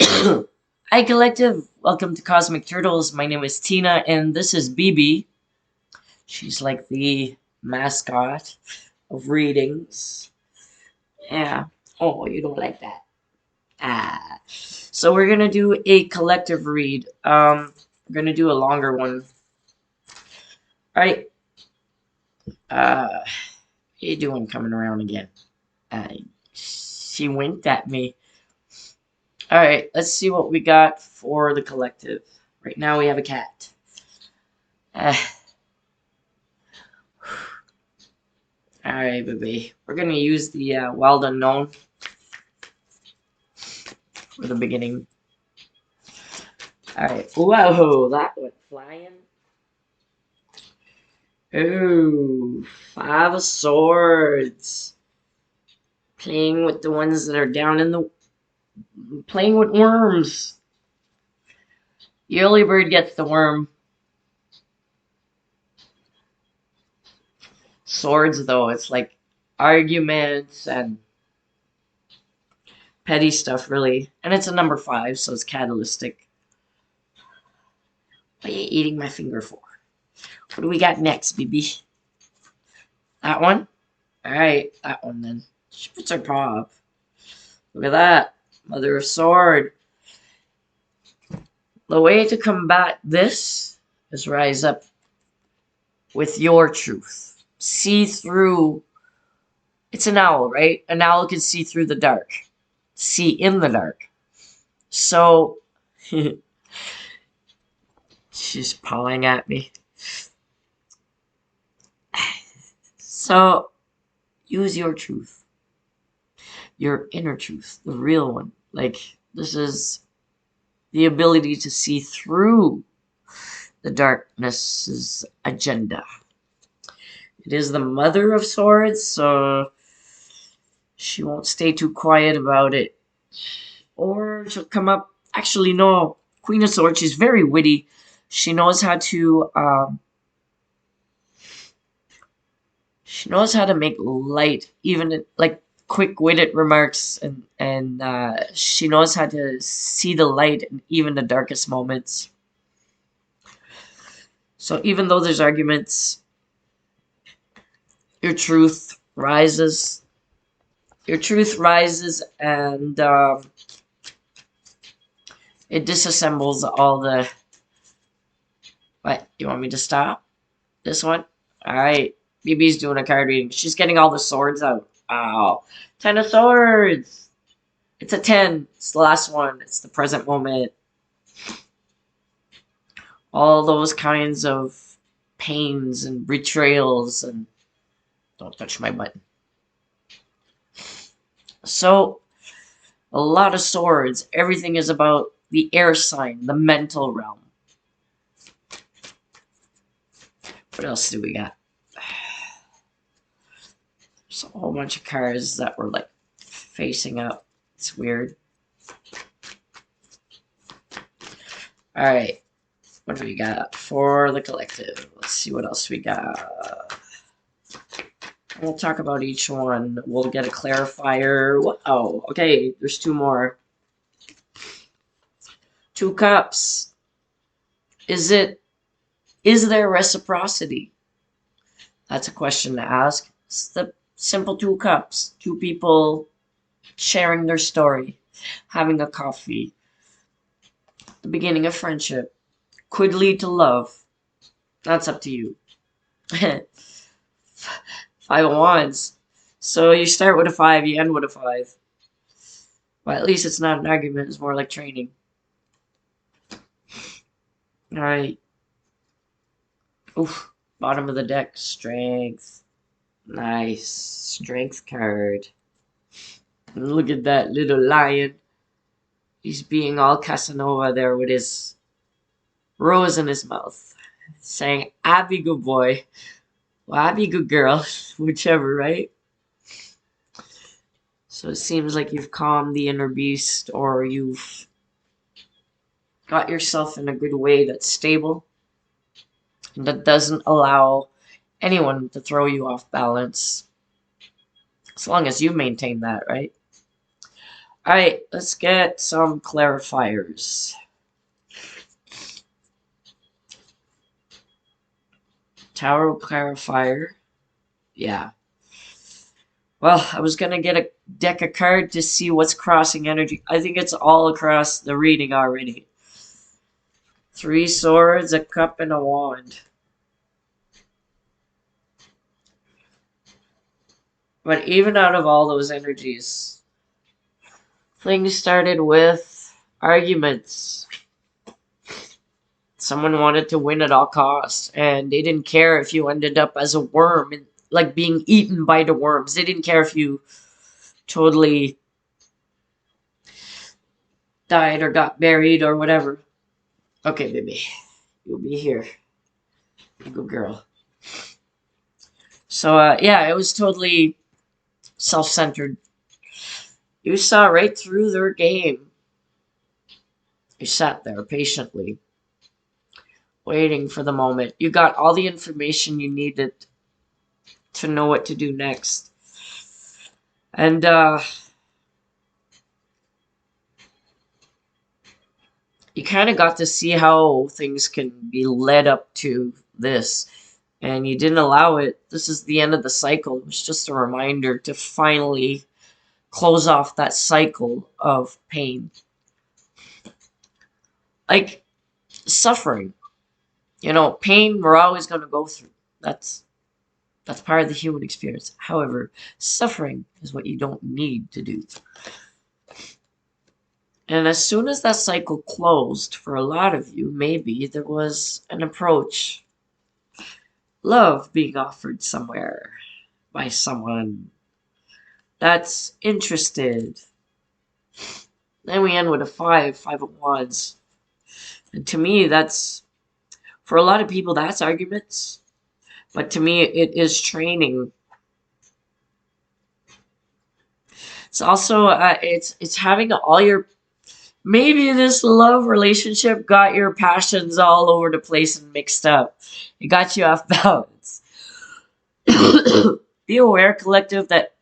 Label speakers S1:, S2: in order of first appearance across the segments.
S1: Hi, Collective. Welcome to Cosmic Turtles. My name is Tina, and this is BB. She's like the mascot of readings. Yeah. Oh, you don't like that. So we're gonna do a collective read. We're gonna do a longer one. All right. What you doing coming around again? Uh, she winked at me. All right. Let's see what we got for the collective. Right now we have a cat. Uh, Alright, baby. We're gonna use the wild unknown for the beginning. Alright. Whoa, that went flying. Ooh, 5 of Swords. Playing with the ones that are down in the... Playing with worms. The early bird gets the worm. Swords, though, it's like arguments and petty stuff, really. And it's a number 5, so it's catalytic. What are you eating my finger for? What do we got next, baby? That one? Alright, that one then. She puts her paw up. Look at that. Mother of Sword. The way to combat this is rise up with your truth. See through. It's an owl, right? An owl can see through the dark. See in the dark. So, she's pawing at me. So, use your truth. Your inner truth. The real one. Like, this is the ability to see through the darkness's agenda. It is the Mother of Swords, so she won't stay too quiet about it. Or she'll come up. Actually, no. Queen of Swords, she's very witty. She knows how to, she knows how to make light, even like quick-witted remarks, and she knows how to see the light in even the darkest moments. So even though there's arguments, your truth rises. Your truth rises, and it disassembles all the... What? You want me to stop? This one? Alright. BB's doing a card reading. She's getting all the swords out. Wow. 10 of Swords! It's a 10. It's the last one. It's the present moment. All those kinds of pains and betrayals and... Don't touch my button. So, a lot of swords. Everything is about the air sign, the mental realm. What else do we got? There's a whole bunch of cards that were like facing up. It's weird. Alright. What do we got for the collective? Let's see what else we got. We'll talk about each one. We'll get a clarifier. Oh, okay. There's 2 more. 2 cups. Is there reciprocity? That's a question to ask. It's the simple 2 cups. 2 people sharing their story, having a coffee. The beginning of friendship. Could lead to love. That's up to you. 5 of Wands. So you start with a 5, you end with a 5. Well, at least it's not an argument, it's more like training. Alright. Oof. Bottom of the deck, Strength. Nice. Strength card. And look at that little lion. He's being all Casanova there with his rose in his mouth. Saying, I be good boy. Well, I be good girl. Whichever, right? So it seems like you've calmed the inner beast, or you've got yourself in a good way that's stable and that doesn't allow anyone to throw you off balance. As long as you maintain that, right? Alright, let's get some clarifiers. Tarot clarifier. Yeah. Well, I was gonna get a deck of cards to see what's crossing energy. I think it's all across the reading already. 3 swords, a cup, and a wand. But even out of all those energies, things started with arguments. Someone wanted to win at all costs, and they didn't care if you ended up as a worm, and like being eaten by the worms. They didn't care if you totally died or got buried or whatever. Okay, baby, you'll be here. You go, girl. So, yeah, it was totally self-centered. You saw right through their game. You sat there patiently, waiting for the moment. You got all the information you needed to know what to do next. And, you kind of got to see how things can be led up to this. And you didn't allow it. This is the end of the cycle. It was just a reminder to finally close off that cycle of pain. Like, suffering. You know, pain we're always going to go through. That's part of the human experience. However, suffering is what you don't need to do. And as soon as that cycle closed, for a lot of you, maybe there was an approach. Love being offered somewhere by someone that's interested. Then we end with a 5 of wands. And to me, that's, for a lot of people, that's arguments. But to me, it is training. It's also, it's having all your, maybe this love relationship got your passions all over the place and mixed up. It got you off balance. Be aware, collective, that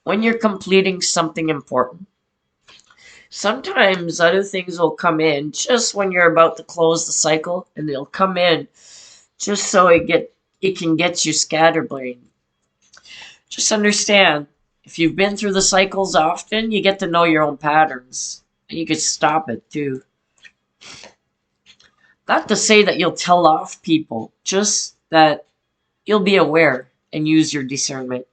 S1: when you're completing something important, sometimes other things will come in just when you're about to close the cycle, and they'll come in just so it can get you scatterbrained. Just understand, if you've been through the cycles often, you get to know your own patterns. And you can stop it too. Not to say that you'll tell off people, just that you'll be aware and use your discernment.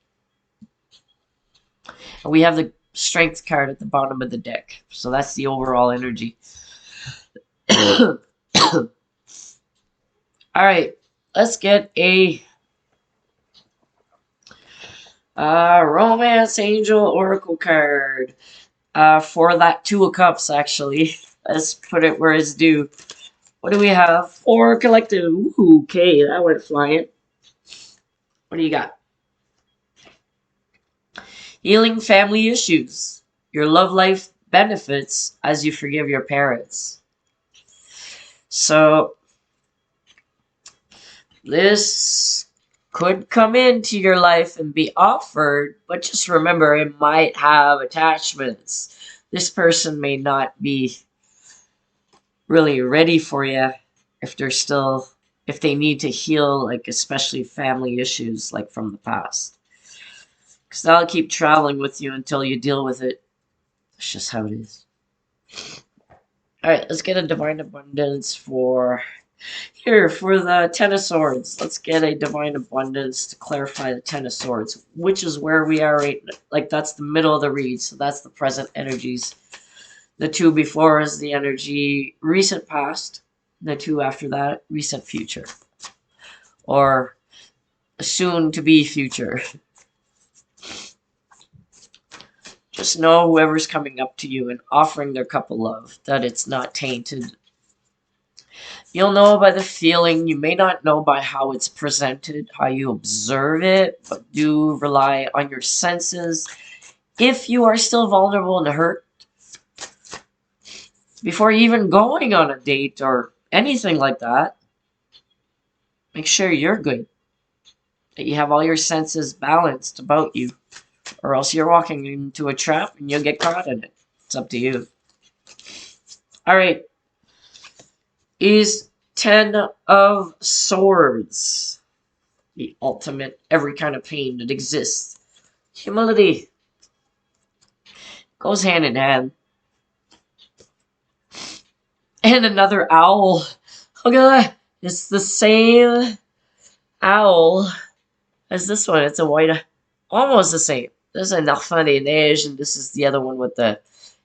S1: And we have the strength card at the bottom of the deck. So that's the overall energy. Alright, let's get a Romance Angel Oracle card. For that 2 of Cups, actually. Let's put it where it's due. What do we have? 4 collective. Ooh, okay, that went flying. What do you got? Healing family issues. Your love life benefits as you forgive your parents. So, this could come into your life and be offered, but just remember, it might have attachments. This person may not be really ready for you if they need to heal, like, especially family issues, like, from the past. Because that'll keep traveling with you until you deal with it. That's just how it is. Alright, let's get a Divine Abundance for the 10 of Swords. Let's get a Divine Abundance to clarify the 10 of Swords, which is where we are right now. Like, that's the middle of the read, so that's the present energies. The 2 before is the energy recent past. The 2 after that, recent future. Or soon-to-be future. Just know whoever's coming up to you and offering their cup of love, that it's not tainted. You'll know by the feeling. You may not know by how it's presented, how you observe it, but do rely on your senses. If you are still vulnerable and hurt, before even going on a date or anything like that, make sure you're good. That you have all your senses balanced about you. or else you're walking into a trap and you'll get caught in it. It's up to you. All right. Is 10 of Swords the ultimate every kind of pain that exists? Humility goes hand in hand. And another owl. Look at that. It's the same owl as this one. It's a white, almost the same. There's an enfant des neiges, and this is the other one with the,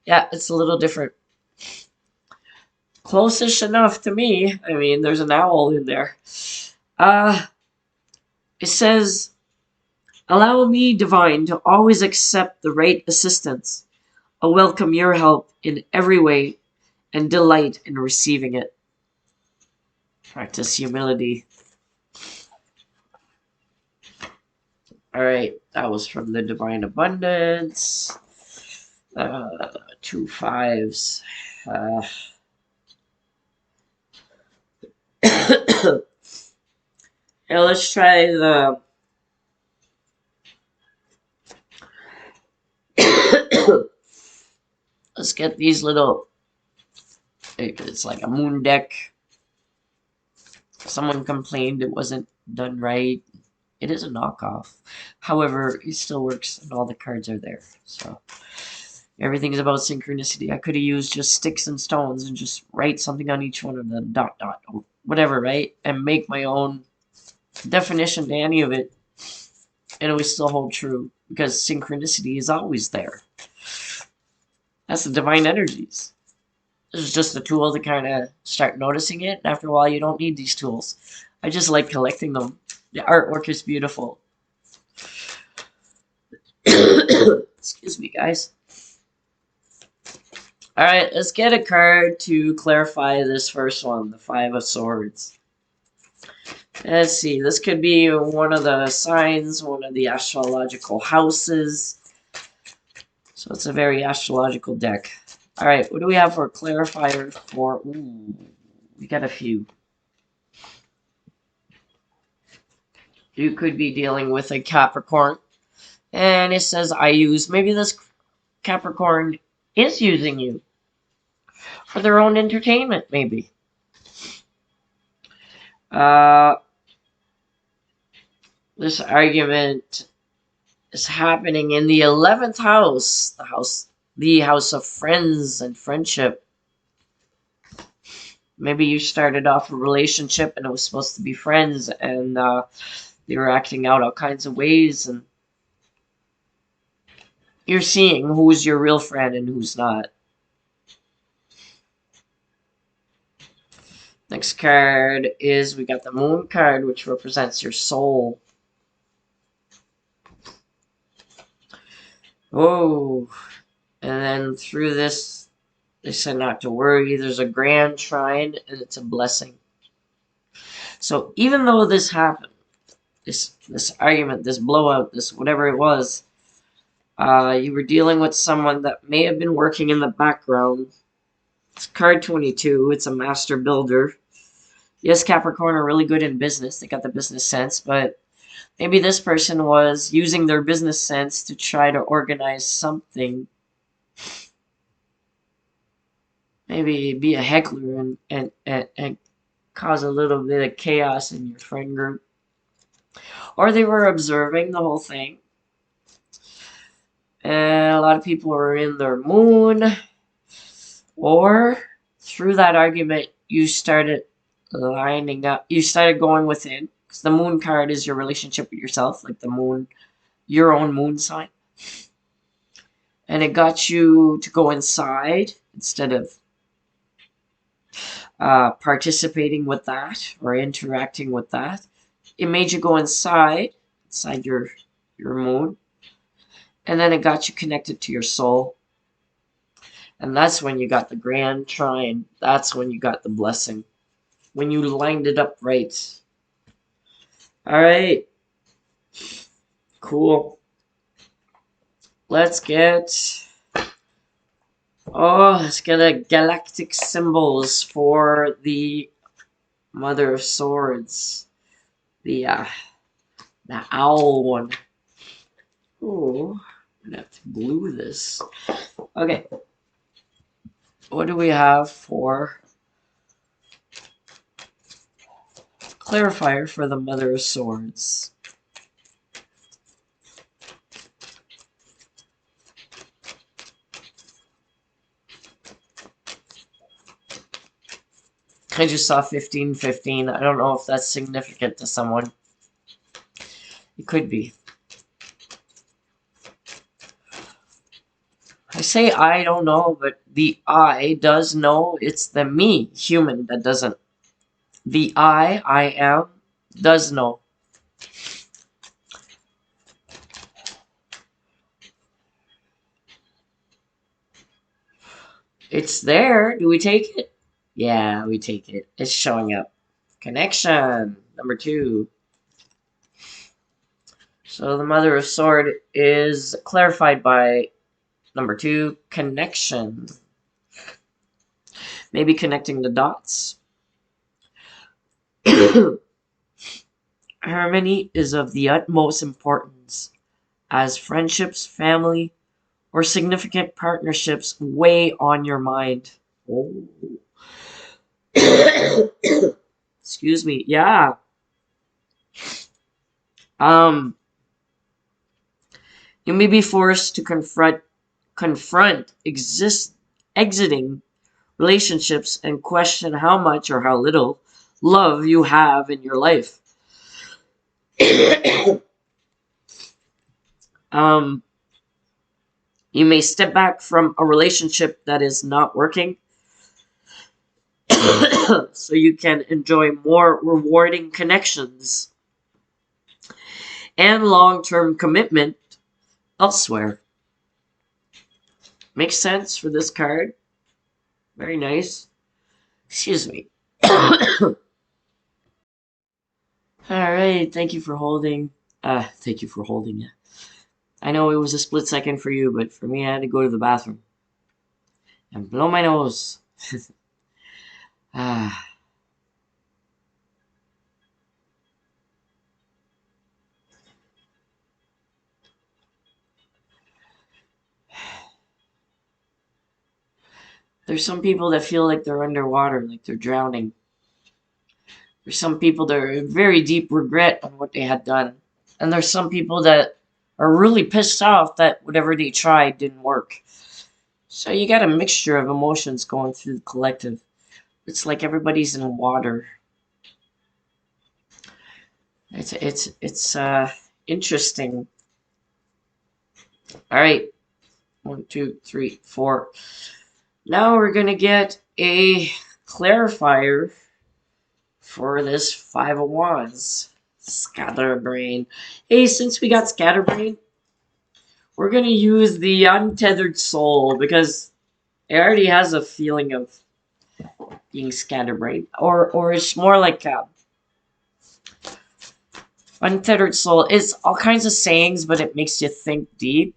S1: yeah, it's a little different. Close-ish enough to me. I mean, there's an owl in there. It says, allow me, divine, to always accept the right assistance. I welcome your help in every way and delight in receiving it. Practice humility. Alright, that was from the Divine Abundance. 2 5s. Now let's try the let's get these little, it's like a moon deck. Someone complained it wasn't done right. It is a knockoff. However, it still works and all the cards are there. So everything is about synchronicity. I could have used just sticks and stones and just write something on each one of them, dot, dot, or whatever, right? And make my own definition to any of it. And it would still hold true because synchronicity is always there. That's the divine energies. This is just a tool to kind of start noticing it. After a while, you don't need these tools. I just like collecting them. The artwork is beautiful. Excuse me, guys. Alright, let's get a card to clarify this first one, the 5 of Swords. Let's see, this could be one of the signs, one of the astrological houses. So it's a very astrological deck. Alright, what do we have for a clarifier for... Ooh, we got a few. You could be dealing with a Capricorn. And it says, I use... Maybe this Capricorn is using you. For their own entertainment, maybe. This argument is happening in the 11th house. The house of friends and friendship. Maybe you started off a relationship and it was supposed to be friends, and they were acting out all kinds of ways, and you're seeing who's your real friend and who's not. Next card is, we got the Moon card, which represents your soul. Oh, and then through this, they said not to worry. There's a grand trine, and it's a blessing. So even though this happened, this argument, this blowout, this whatever it was, you were dealing with someone that may have been working in the background. It's card 22. It's a master builder. Yes, Capricorn are really good in business. They got the business sense, but maybe this person was using their business sense to try to organize something. Maybe be a heckler and cause a little bit of chaos in your friend group. Or they were observing the whole thing. And a lot of people were in their moon. Or through that argument, you started lining up. You started going within. Because the moon card is your relationship with yourself. Like the moon, your own moon sign. And it got you to go inside instead of participating with that or interacting with that. It made you go inside your moon. And then it got you connected to your soul. And that's when you got the grand trine. That's when you got the blessing. When you lined it up right. Alright. Cool. Let's get a galactic symbols for the Mother of Swords. The owl one. Ooh. gonna have to glue this. Okay. What do we have for clarifier for the Mother of Swords? I just saw 1515. I don't know if that's significant to someone. It could be. I say I don't know, but the I does know. It's the me, human, that doesn't. The I am, does know. It's there. Do we take it? Yeah, we take it. It's showing up. Connection. Number 2. So the Mother of Sword is clarified by number 2, connection. Maybe connecting the dots. Harmony is of the utmost importance as friendships, family, or significant partnerships weigh on your mind. Oh. Excuse me. Yeah. You may be forced to confront exiting relationships and question how much or how little love you have in your life. You may step back from a relationship that is not working so you can enjoy more rewarding connections and long-term commitment elsewhere. Makes sense for this card. Very nice. Excuse me. Alright, thank you for holding. Thank you for holding it. I know it was a split second for you, but for me, I had to go to the bathroom and blow my nose. There's some people that feel like they're underwater, like they're drowning. There's some people that are very deep regret on what they had done. And there's some people that are really pissed off that whatever they tried didn't work. So you got a mixture of emotions going through the collective. It's like everybody's in water. It's interesting. All right, 1, 2, 3, 4. Now we're gonna get a clarifier for this 5 of Wands. Scatterbrain. Hey, since we got Scatterbrain, we're gonna use the Untethered Soul because it already has a feeling of being Scatterbrain, or it's more like Untethered Soul. It's all kinds of sayings, but it makes you think deep,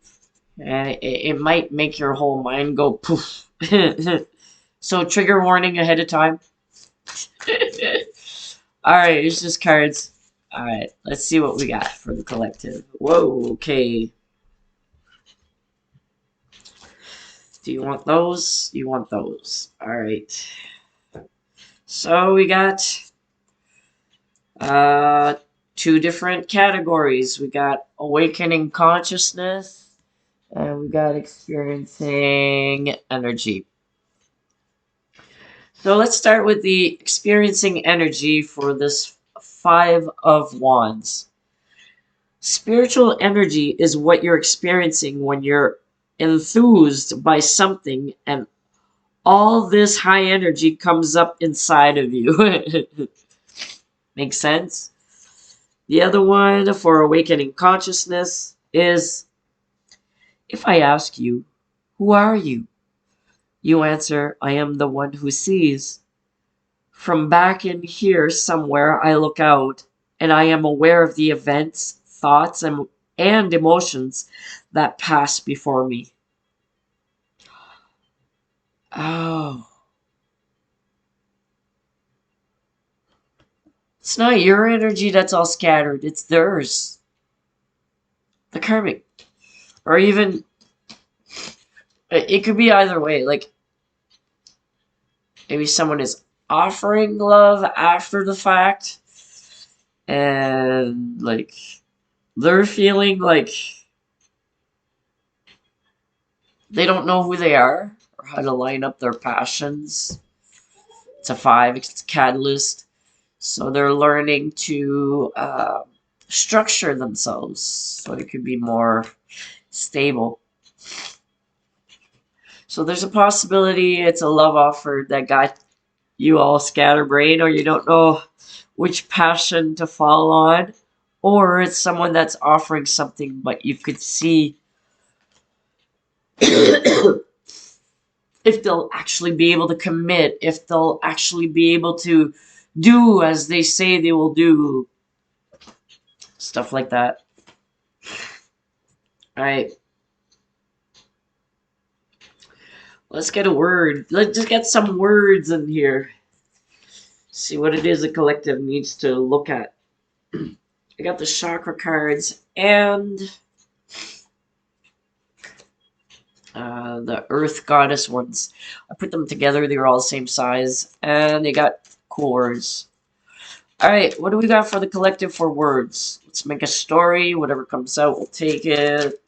S1: and it might make your whole mind go poof. So trigger warning ahead of time. Alright, it's just cards. Alright, let's see what we got for the collective. Whoa, okay. Do you want those? You want those. Alright. So we got 2 different categories. We got awakening consciousness and we got experiencing energy. So let's start with the experiencing energy for this 5 of Wands. Spiritual energy is what you're experiencing when you're enthused by something and all this high energy comes up inside of you. Make sense? The other one for awakening consciousness is, if I ask you, who are you? You answer, I am the one who sees. From back in here somewhere I look out, and I am aware of the events, thoughts, and emotions that pass before me. Oh. It's not your energy that's all scattered, it's theirs. The karmic. Or even, it could be either way. Like, maybe someone is offering love after the fact, and like they're feeling like they don't know who they are or how to line up their passions. It's a 5, it's a catalyst. So they're learning to structure themselves so it could be more stable. So there's a possibility it's a love offer that got you all scatterbrained, or you don't know which passion to fall on, or it's someone that's offering something but you could see if they'll actually be able to commit, if they'll actually be able to do as they say they will do. Stuff like that. Alright. Let's get a word. Let's just get some words in here. See what it is the collective needs to look at. I got the chakra cards and the earth goddess ones. I put them together. They were all the same size. And they got cool words. Alright, what do we got for the collective for words? Let's make a story. Whatever comes out, we'll take it.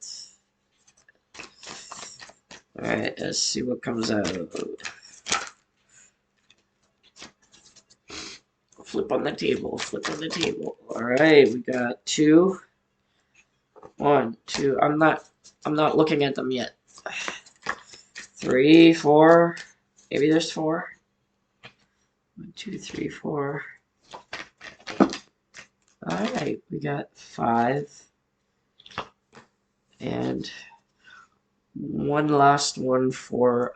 S1: Alright, let's see what comes out. Flip on the table. Flip on the table. Alright, we got 2. 1, 2. I'm not looking at them yet. 3, 4. Maybe there's 4. 1, 2, 3, 4. Alright, we got 5. And one last one for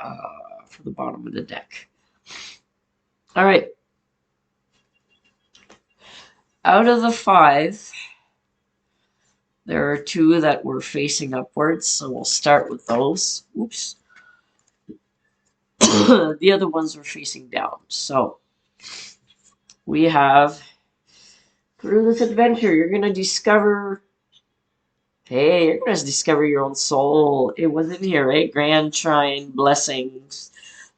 S1: the bottom of the deck. Alright. Out of the 5, there are 2 that were facing upwards, so we'll start with those. Oops. The other ones were facing down. So we have, through this adventure, you're going to discover, hey, you're going to discover your own soul. It was in here, right? Grand Trine, blessings,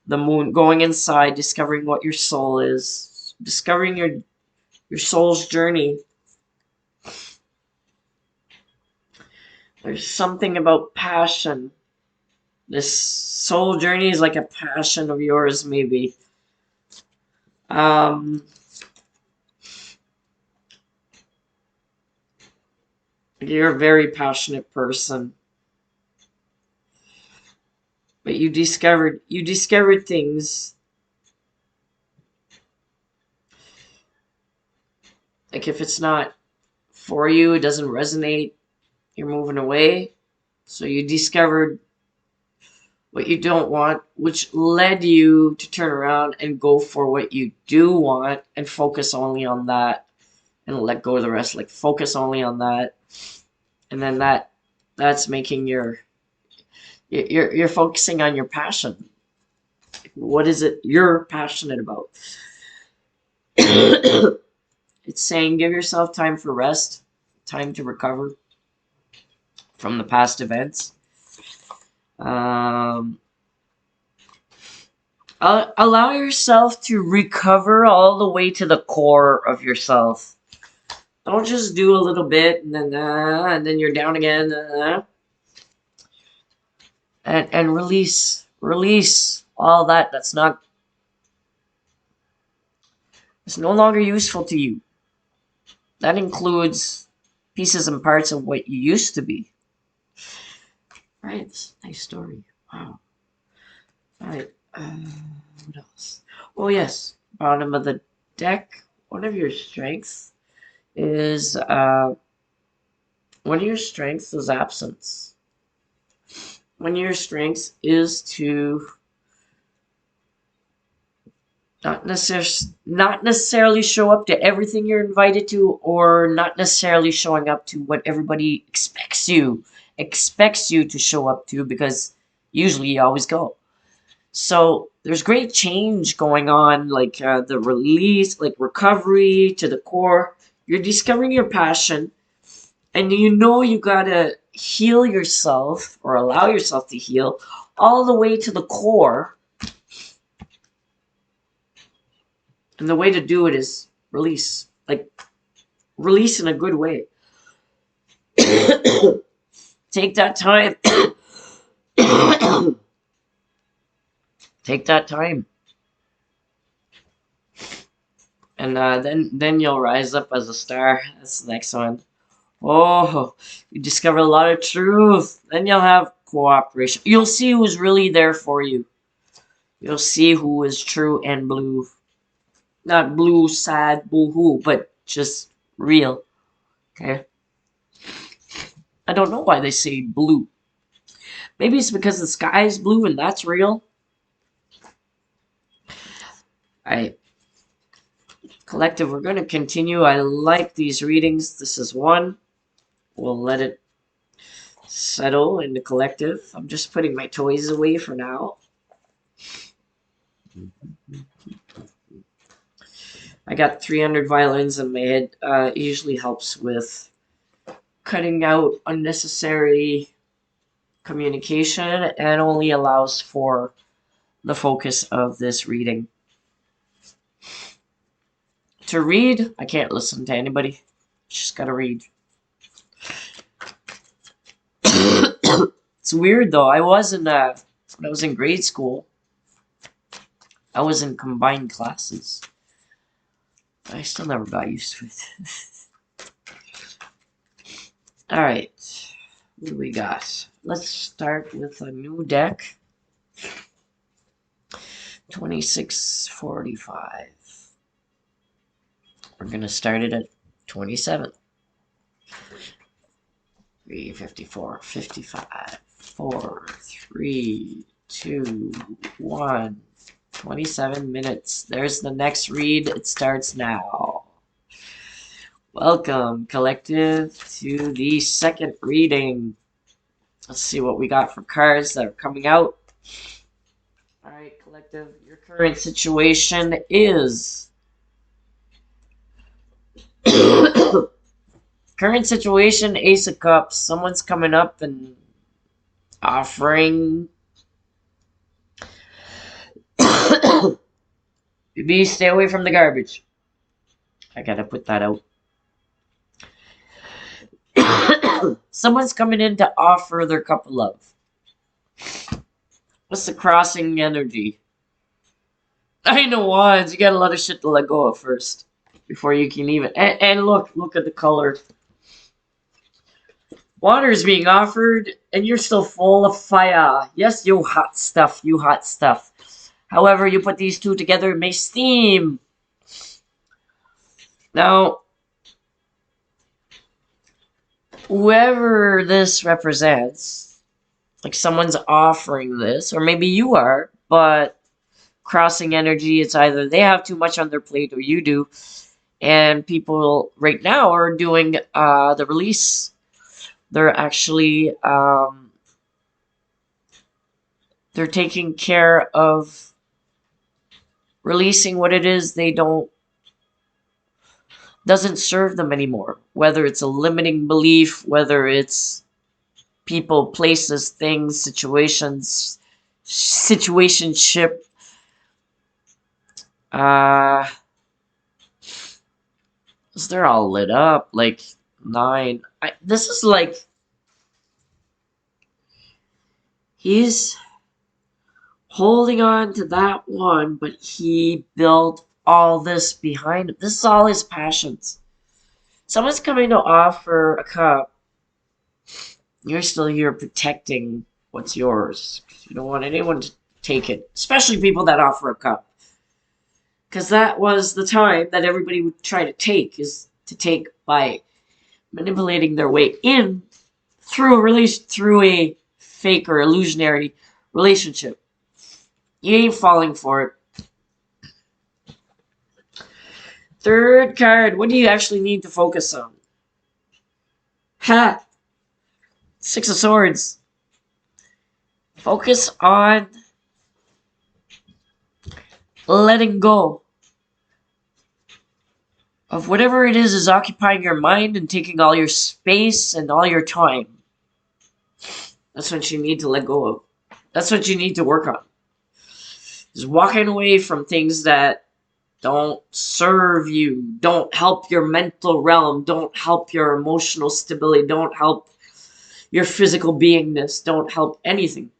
S1: the moon, going inside, discovering what your soul is, discovering your soul's journey. There's something about passion. This soul journey is like a passion of yours, maybe. You're a very passionate person. But you discovered things. Like if it's not for you, it doesn't resonate, you're moving away. So you discovered what you don't want, which led you to turn around and go for what you do want and focus only on that and let go of the rest. Like focus only on that. And then that's making you're focusing on your passion. What is it you're passionate about? It's saying give yourself time for rest, time to recover from the past events. Allow yourself to recover all the way to the core of yourself. Don't just do a little bit and then you're down again. And release all that that's not, it's no longer useful to you. That includes pieces and parts of what you used to be. Right, nice story. Wow. Alright, what else? Oh yes, bottom of the deck. One of your strengths is absence. One of your strengths is to not necessarily show up to everything you're invited to, or not necessarily showing up to what everybody expects you to show up to, because usually you always go. So there's great change going on, like the release, like recovery to the core. You're discovering your passion, And you know you gotta heal yourself or allow yourself to heal all the way to the core. And the way to do it is release. Like, release in a good way. Take that time. Take that time. And then you'll rise up as a star. That's the next one. Oh, you discover a lot of truth. Then you'll have cooperation. You'll see who's really there for you. You'll see who is true and blue. Not blue, sad, boo-hoo, but just real. Okay? I don't know why they say blue. Maybe it's because the sky is blue and that's real. Alright. Collective, we're going to continue. I like these readings. This is one. We'll let it settle in the collective. I'm just putting my toys away for now. I got 300 violins in my head. It usually helps with cutting out unnecessary communication and only allows for the focus of this reading. To read, I can't listen to anybody. Just gotta read. It's weird though. I was in when I was in grade school. I was in combined classes. I still never got used to it. Alright. What do we got? Let's start with a new deck. 2645. We're gonna start it at 27. 354, 55, 4, 3, 2, 1. 27 minutes. There's the next read. It starts now. Welcome, collective, to the second reading. Let's see what we got for cards that are coming out. Alright, collective, your current situation is... Current situation, Ace of Cups. Someone's coming up and offering... Maybe stay away from the garbage. I gotta put that out. Someone's coming in to offer their cup of love. What's the crossing energy? I know wands. You got a lot of shit to let go of first before you can even. And look at the color. Water is being offered, and you're still full of fire. Yes, you hot stuff. You hot stuff. However, you put these two together, it may steam. Now, whoever this represents, like someone's offering this, or maybe you are, but crossing energy, it's either they have too much on their plate or you do. And people right now are doing the release. They're actually they're taking care of releasing what it is they doesn't serve them anymore. Whether it's a limiting belief, whether it's people, places, things, situations, situationship. They're all lit up like 9. This is like he's holding on to that one, but he built all this behind him. This is all his passions. Someone's coming to offer a cup. You're still here protecting what's yours. You don't want anyone to take it, especially people that offer a cup. Because that was the time that everybody would try to take, is to take by manipulating their way in through a fake or illusionary relationship. You ain't falling for it. Third card, what do you actually need to focus on? Ha! 6 of Swords. Focus on letting go. of whatever it is occupying your mind and taking all your space and all your time. That's what you need to let go of. That's what you need to work on. Is walking away from things that don't serve you, don't help your mental realm, don't help your emotional stability, don't help your physical beingness, don't help anything.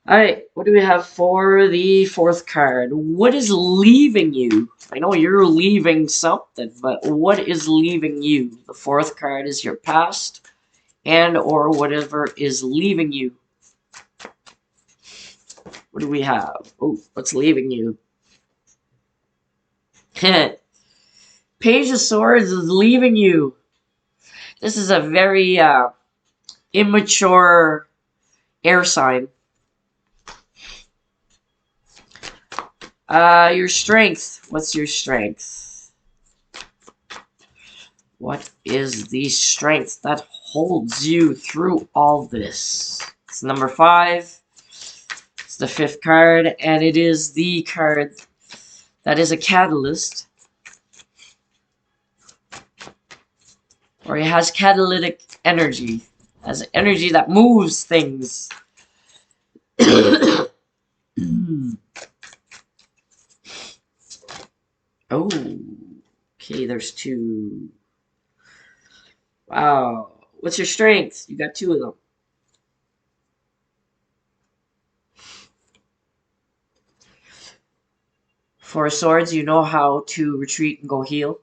S1: Alright, what do we have for the fourth card? What is leaving you? I know you're leaving something, but what is leaving you? The fourth card is your past and or whatever is leaving you. What do we have? Oh, what's leaving you? Page of Swords is leaving you. This is a very immature air sign. Your strength. What's your strength? What is the strength that holds you through all this? It's number 5. It's the 5th card, and it is the card that is a catalyst. Or it has catalytic energy. Has energy that moves things. Oh, okay, there's 2. Wow. What's your strength? You got 2 of them. Four of Swords, you know how to retreat and go heal.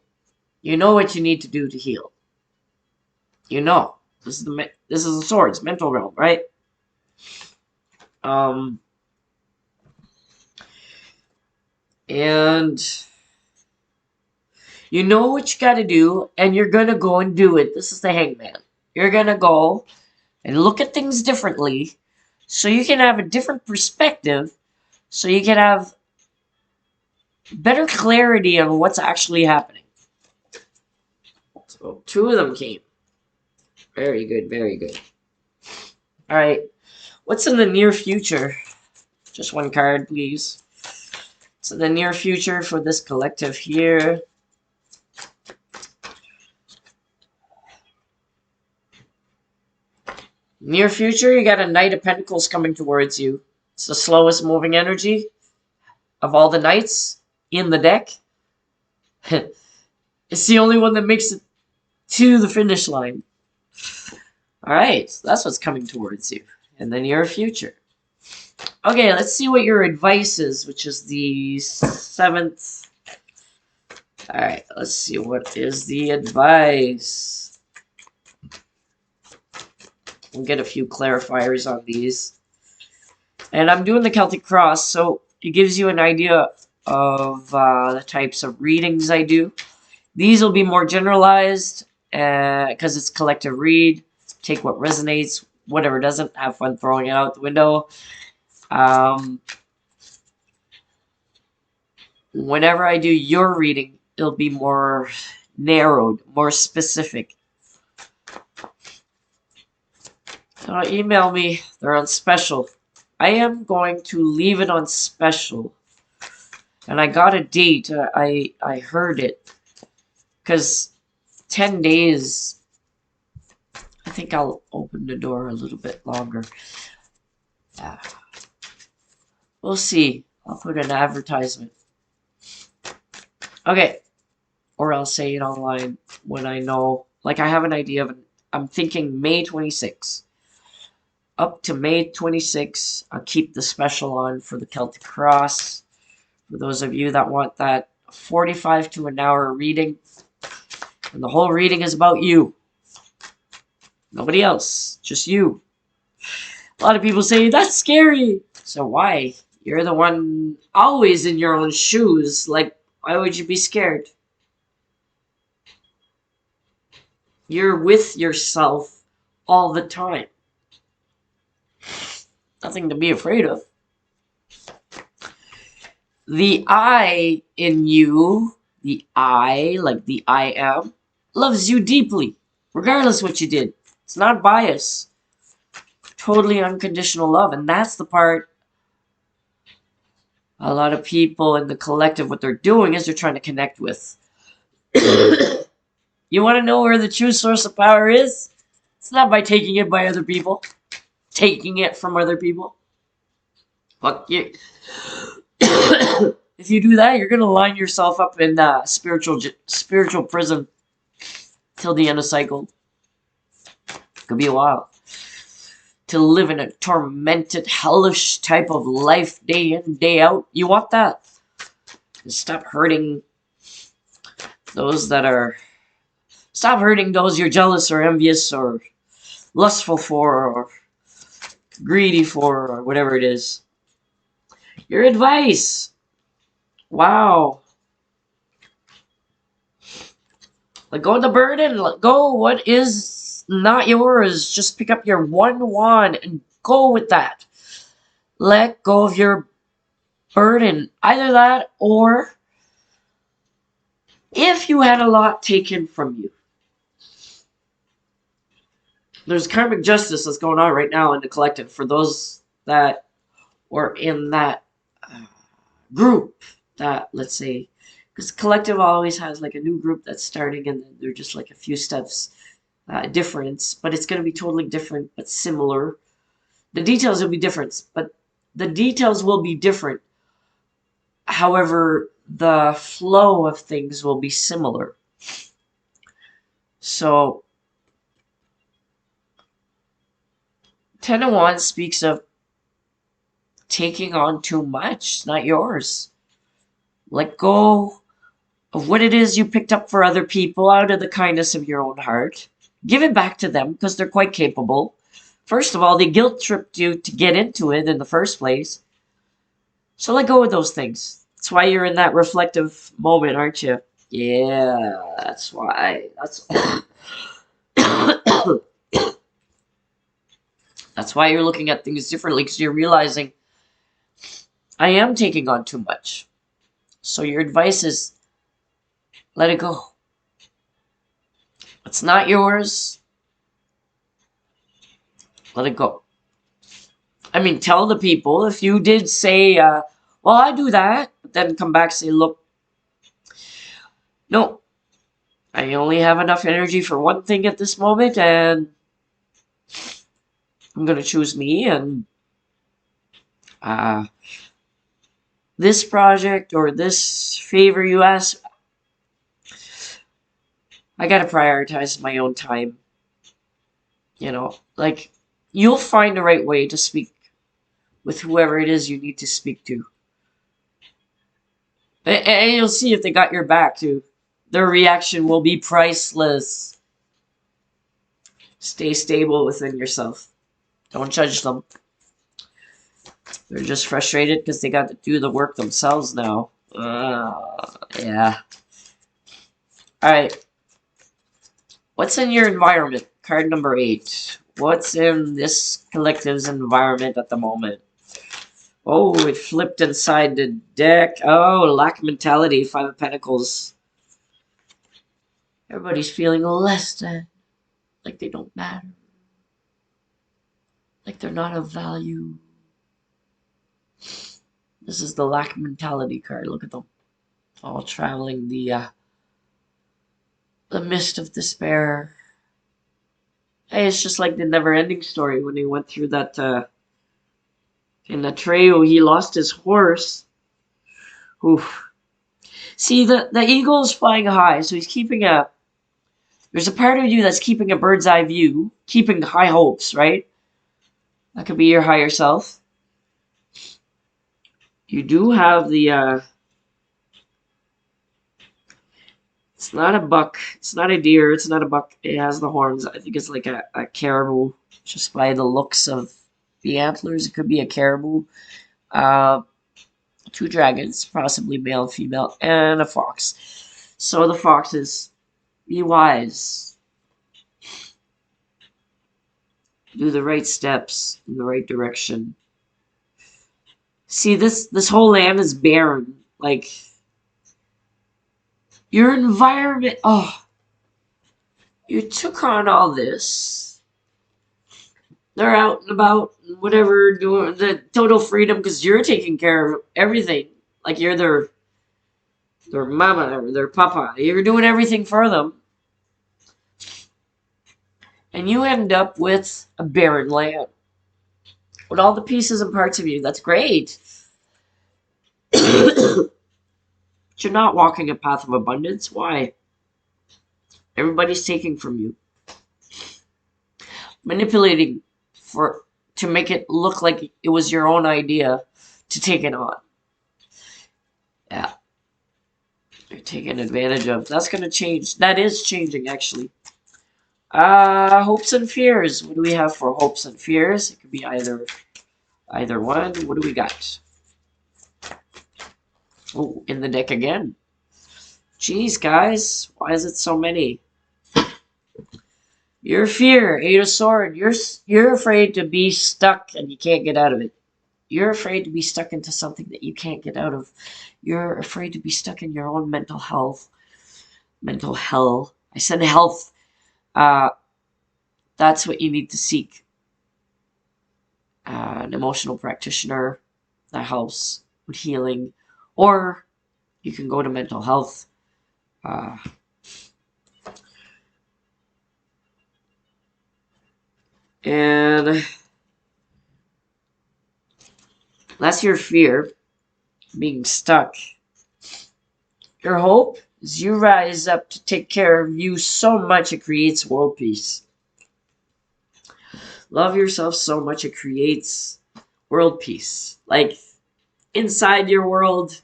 S1: You know what you need to do to heal. You know. This is the Swords, mental realm, right? And you know what you gotta do, and you're gonna go and do it. This is the Hangman. You're gonna go and look at things differently, so you can have a different perspective, so you can have better clarity on what's actually happening. So 2 of them came. Very good, very good. Alright, what's in the near future? Just 1 card, please. So the near future for this collective here. Near future, you got a Knight of Pentacles coming towards you. It's the slowest moving energy of all the Knights in the deck. It's the only one that makes it to the finish line. Alright, so that's what's coming towards you in the near future. Okay, let's see what your advice is, which is the 7th. Alright, let's see what is the advice. We'll get a few clarifiers on these. And I'm doing the Celtic Cross, so it gives you an idea of the types of readings I do. These will be more generalized because it's collective read. Take what resonates, whatever doesn't. Have fun throwing it out the window. Whenever I do your reading, it'll be more narrowed, more specific. So email me. They're on special. I am going to leave it on special. And I got a date. I heard it. Because 10 days, I think I'll open the door a little bit longer. We'll see. I'll put an advertisement. Okay. Or I'll say it online when I know. Like I have an idea of, I'm thinking May 26. Up to May 26, I'll keep the special on for the Celtic Cross. For those of you that want that 45 to an hour reading. And the whole reading is about you. Nobody else. Just you. A lot of people say, that's scary. So why? You're the one always in your own shoes. Like, why would you be scared? You're with yourself all the time. Nothing to be afraid of. The I in you, the I, like the I am, loves you deeply, regardless what you did. It's not bias. Totally unconditional love. And that's the part A lot of people in the collective, what they're doing is they're trying to connect with. You want to know where the true source of power is? It's not by taking it by other people, taking it from other people. Fuck you. If you do that, you're gonna line yourself up in spiritual prison till the end of cycle. Could be a while. To live in a tormented, hellish type of life day in, day out. You want that? Stop hurting those that are... Stop hurting those you're jealous or envious or lustful for or greedy for or whatever it is. Your advice. Wow. Let go of the burden. Let go what is not yours. Just pick up your wand and go with that. Let go of your burden. Either that or if you had a lot taken from you. There's karmic justice that's going on right now in the collective for those that were in that group that, let's say, because collective always has like a new group that's starting and they're just like a few steps difference, but it's going to be totally different but similar. The details will be different, but the details will be different. However, the flow of things will be similar. So, Ten of Wands speaks of taking on too much. It's not yours. Let go of what it is you picked up for other people out of the kindness of your own heart. Give it back to them because they're quite capable. First of all, they guilt-tripped you to get into it in the first place. So let go of those things. That's why you're in that reflective moment, aren't you? Yeah, that's why. That's why you're looking at things differently, because you're realizing, I am taking on too much. So your advice is, let it go. It's not yours. Let it go. I mean, tell the people, if you did say, well, I do that, but then come back and say, look, no, I only have enough energy for one thing at this moment, and I'm going to choose me, and this project or this favor you ask, I got to prioritize my own time. You know, like, you'll find the right way to speak with whoever it is you need to speak to. And you'll see if they got your back, too. Their reaction will be priceless. Stay stable within yourself. Don't judge them. They're just frustrated because they got to do the work themselves now. Yeah. Alright. What's in your environment? Card number 8. What's in this collective's environment at the moment? Oh, it flipped inside the deck. Oh, lack mentality. 5 of Pentacles. Everybody's feeling less than. Like they don't matter. Like they're not of value. This is the lack mentality card. Look at them. All traveling the mist of despair. Hey, it's just like the never-ending story when he went through that in the trail. He lost his horse. Oof. See, the eagle's flying high, so he's keeping a... There's a part of you that's keeping a bird's eye view, keeping high hopes, right? That could be your higher self. You do have the... It's not a buck. It's not a deer. It's not a buck. It has the horns. I think it's like a caribou. Just by the looks of the antlers, it could be a caribou. 2 dragons, possibly male and female, and a fox. So the fox is, be wise. Do the right steps in the right direction. See, this whole land is barren. Like, your environment, oh, you took on all this. They're out and about, whatever, doing the total freedom because you're taking care of everything. Like you're their mama or their papa. You're doing everything for them. And you end up with a barren land with all the pieces and parts of you. That's great. But you're not walking a path of abundance. Why? Everybody's taking from you. Manipulating for to make it look like it was your own idea to take it on. Yeah. You're taken advantage of. That's gonna change. That is changing actually. Hopes and fears. What do we have for hopes and fears? It could be either one. What do we got? Oh, in the deck again. Jeez, guys, why is it so many? Your fear, Eight of Swords. You're afraid to be stuck and you can't get out of it. You're afraid to be stuck into something that you can't get out of. You're afraid to be stuck in your own mental health. Mental hell. I said health. That's what you need to seek. An emotional practitioner that helps with healing, or you can go to mental health. And that's your fear, being stuck. Your hope is you rise up to take care of you so much it creates world peace. Love yourself so much it creates world peace. Like inside your world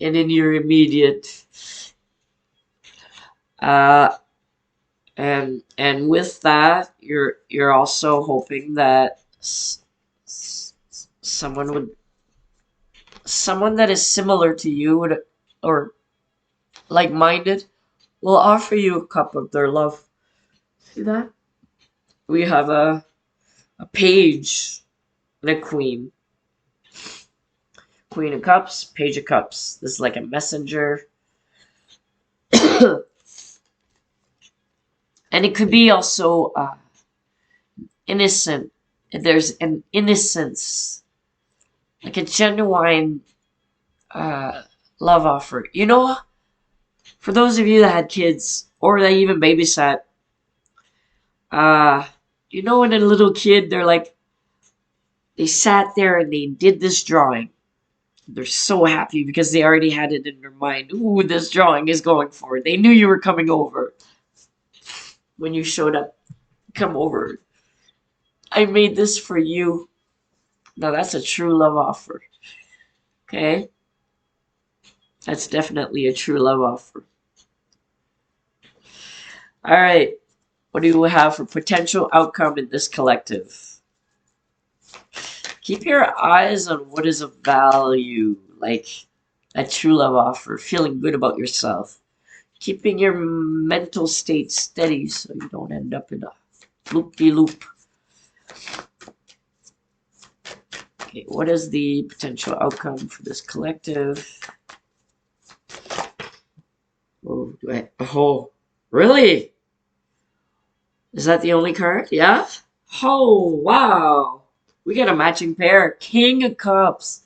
S1: and in your immediate. And with that, you're also hoping that someone that is similar to you would, or like-minded, will offer you a cup of their love. See that? We have a page and a queen. Queen of Cups, Page of Cups. This is like a messenger. And it could be also innocent. There's an innocence, like a genuine love offer. You know, for those of you that had kids or that even babysat, you know, when a little kid, they're like, they sat there and they did this drawing. They're so happy because they already had it in their mind. Ooh, this drawing is going for it. They knew you were coming over when you showed up. Come over. I made this for you. Now that's a true love offer. Okay? That's definitely a true love offer. All right. What do we have for potential outcome in this collective? Keep your eyes on what is of value, like a true love offer, feeling good about yourself, keeping your mental state steady so you don't end up in a loop-de-loop. Okay, what is the potential outcome for this collective? Oh, really? Is that the only card? Yeah? Oh, wow. We got a matching pair. King of Cups.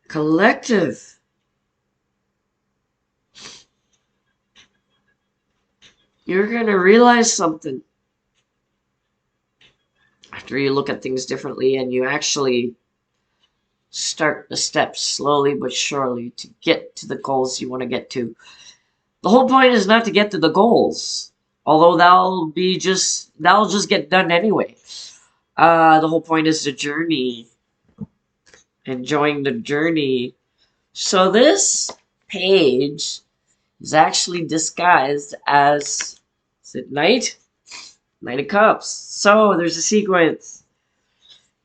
S1: Collective. You're going to realize something after you look at things differently and you actually start the steps slowly but surely to get to the goals you want to get to. The whole point is not to get to the goals, although that'll just get done anyway. The whole point is the journey, enjoying the journey. So this page is actually disguised as, is it Knight? Knight of Cups. So there's a sequence.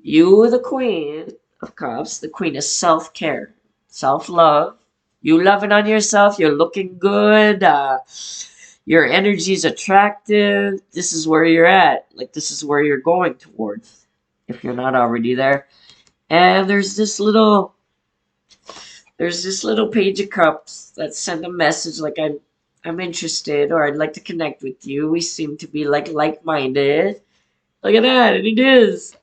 S1: You, the Queen of Cups, the Queen is self-care, self-love. You loving on yourself, you're looking good, your energy is attractive. This is where you're at. Like, this is where you're going towards, if you're not already there. And there's this little Page of Cups that send a message like, I'm interested, or I'd like to connect with you. We seem to be like-minded. Look at that, and it is.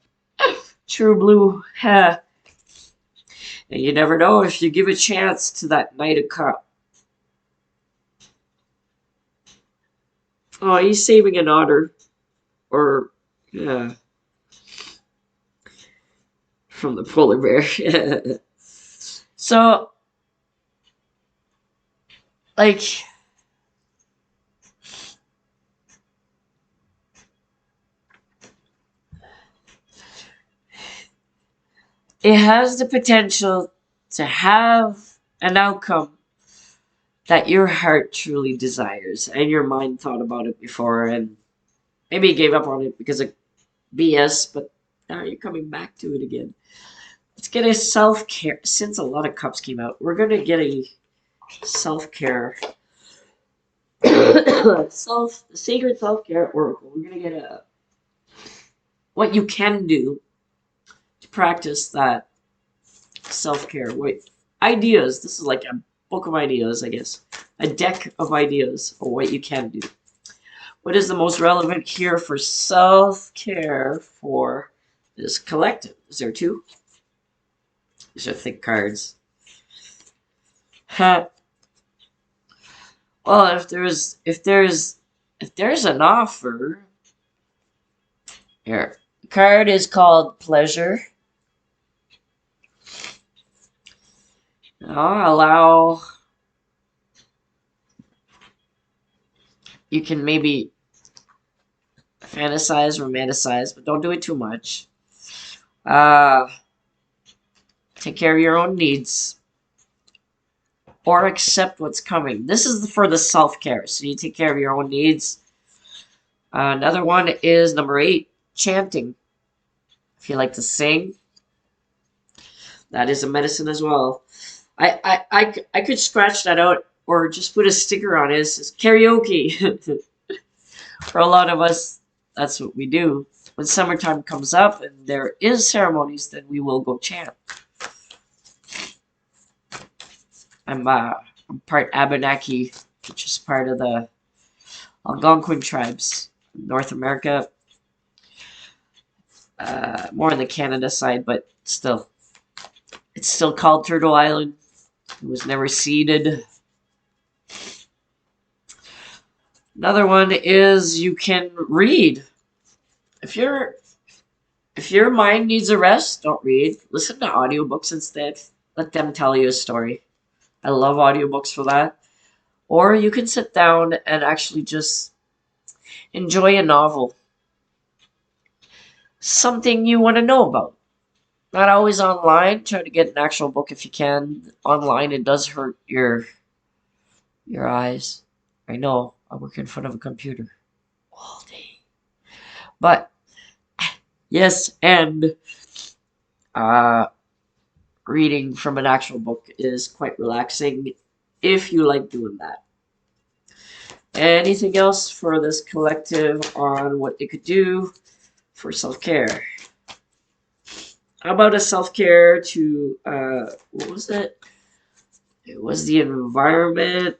S1: True blue. Ha. And you never know if you give a chance to that Knight of Cup. Oh, he's saving an otter. Or, yeah, from the polar bear. So, like, it has the potential to have an outcome that your heart truly desires and your mind thought about it before and maybe you gave up on it because of BS, but now you're coming back to it again. Let's get a self-care. Since a lot of cups came out, we're going to get a self-care. Sacred self-care oracle. We're going to get a what you can do to practice that self-care. Wait, ideas. This is like a book of ideas, I guess. A deck of ideas of what you can do. What is the most relevant here for self-care for this collective? Is there two? These are thick cards. Well, if there's an offer here. The card is called Pleasure. Allow. You can maybe fantasize, romanticize, but don't do it too much. Take care of your own needs. Or accept what's coming. This is for the self-care. So you take care of your own needs. Another one is number 8, chanting. If you like to sing, that is a medicine as well. I could scratch that out or just put a sticker on it. It says karaoke. For a lot of us, that's what we do. When summertime comes up and there is ceremonies, then we will go chant. I'm part Abenaki, which is part of the Algonquin tribes, North America. More on the Canada side, but still. It's still called Turtle Island. It was never ceded. Another one is you can read. If your mind needs a rest, don't read. Listen to audiobooks instead. Let them tell you a story. I love audiobooks for that. Or you can sit down and actually just enjoy a novel. Something you want to know about. Not always online. Try to get an actual book if you can. Online, it does hurt your eyes. I know. I work in front of a computer all day. But yes, and reading from an actual book is quite relaxing if you like doing that. Anything else for this collective on what they could do for self-care? How about a self-care to, what was it? It was the environment.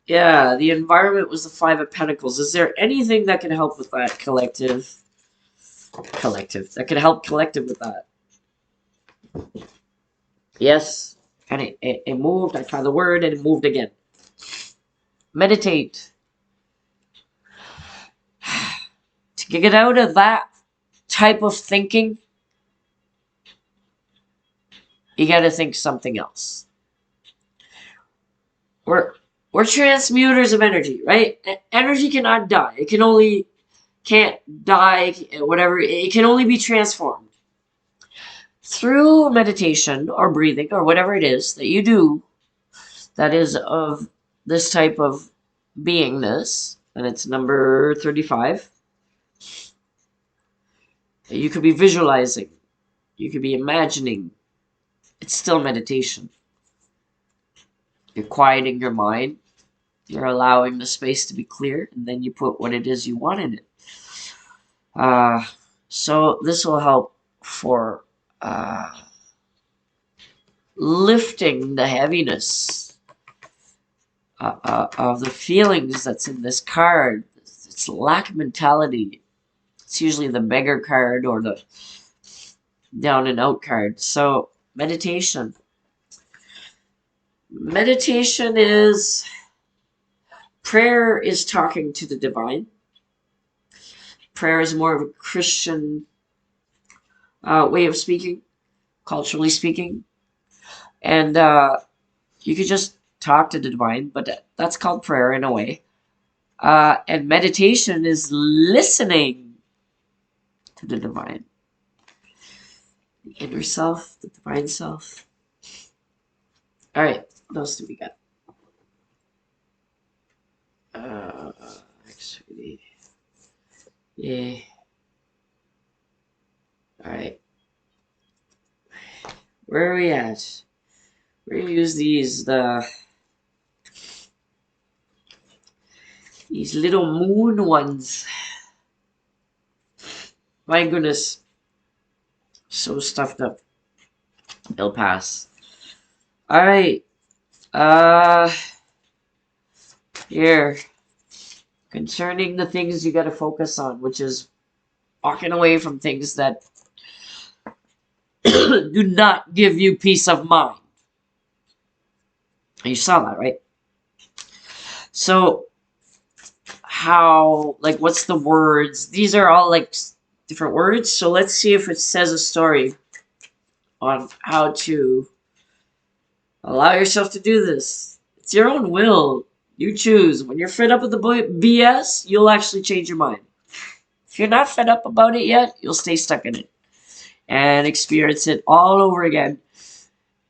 S1: Yeah, the environment was the 5 of Pentacles. Is there anything that can help with that collective? That could help collective with that. Yes, and it moved. I found the word and it moved again. Meditate. To get out of that type of thinking, you got to think something else. We're transmuters of energy, right? Energy cannot die. It can't die, whatever. It can only be transformed. Through meditation or breathing or whatever it is that you do that is of this type of beingness, and it's number 35. You could be visualizing. You could be imagining. It's still meditation. You're quieting your mind. You're allowing the space to be clear, and then you put what it is you want in it. So this will help for lifting the heaviness of the feelings that's in this card. It's lack mentality. It's usually the beggar card or the down and out card. So meditation. Meditation is prayer is talking to the divine. Prayer is more of a Christian way of speaking, culturally speaking. And you could just talk to the divine, but that's called prayer in a way. And meditation is listening to the divine, the inner self, the divine self. All right, what else do we got? Actually, yeah. All right, where are we at? We're gonna use these little moon ones. My goodness, so stuffed up. It'll pass. All right. Here. Concerning the things you got to focus on, which is walking away from things that do not give you peace of mind. You saw that, right? So, how, like, what's the words? These are all, like, different words. So let's see if it says a story on how to allow yourself to do this. It's your own will. You choose. When you're fed up with the BS, you'll actually change your mind. If you're not fed up about it yet, you'll stay stuck in it and experience it all over again.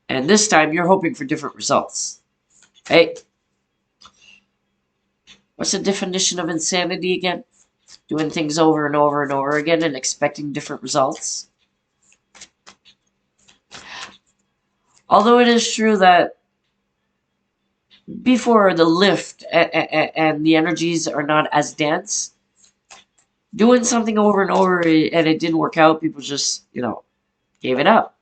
S1: And this time, you're hoping for different results. Hey, what's the definition of insanity again? Doing things over and over and over again and expecting different results. Although it is true that before the lift and the energies are not as dense, doing something over and over and it didn't work out, people just, gave it up.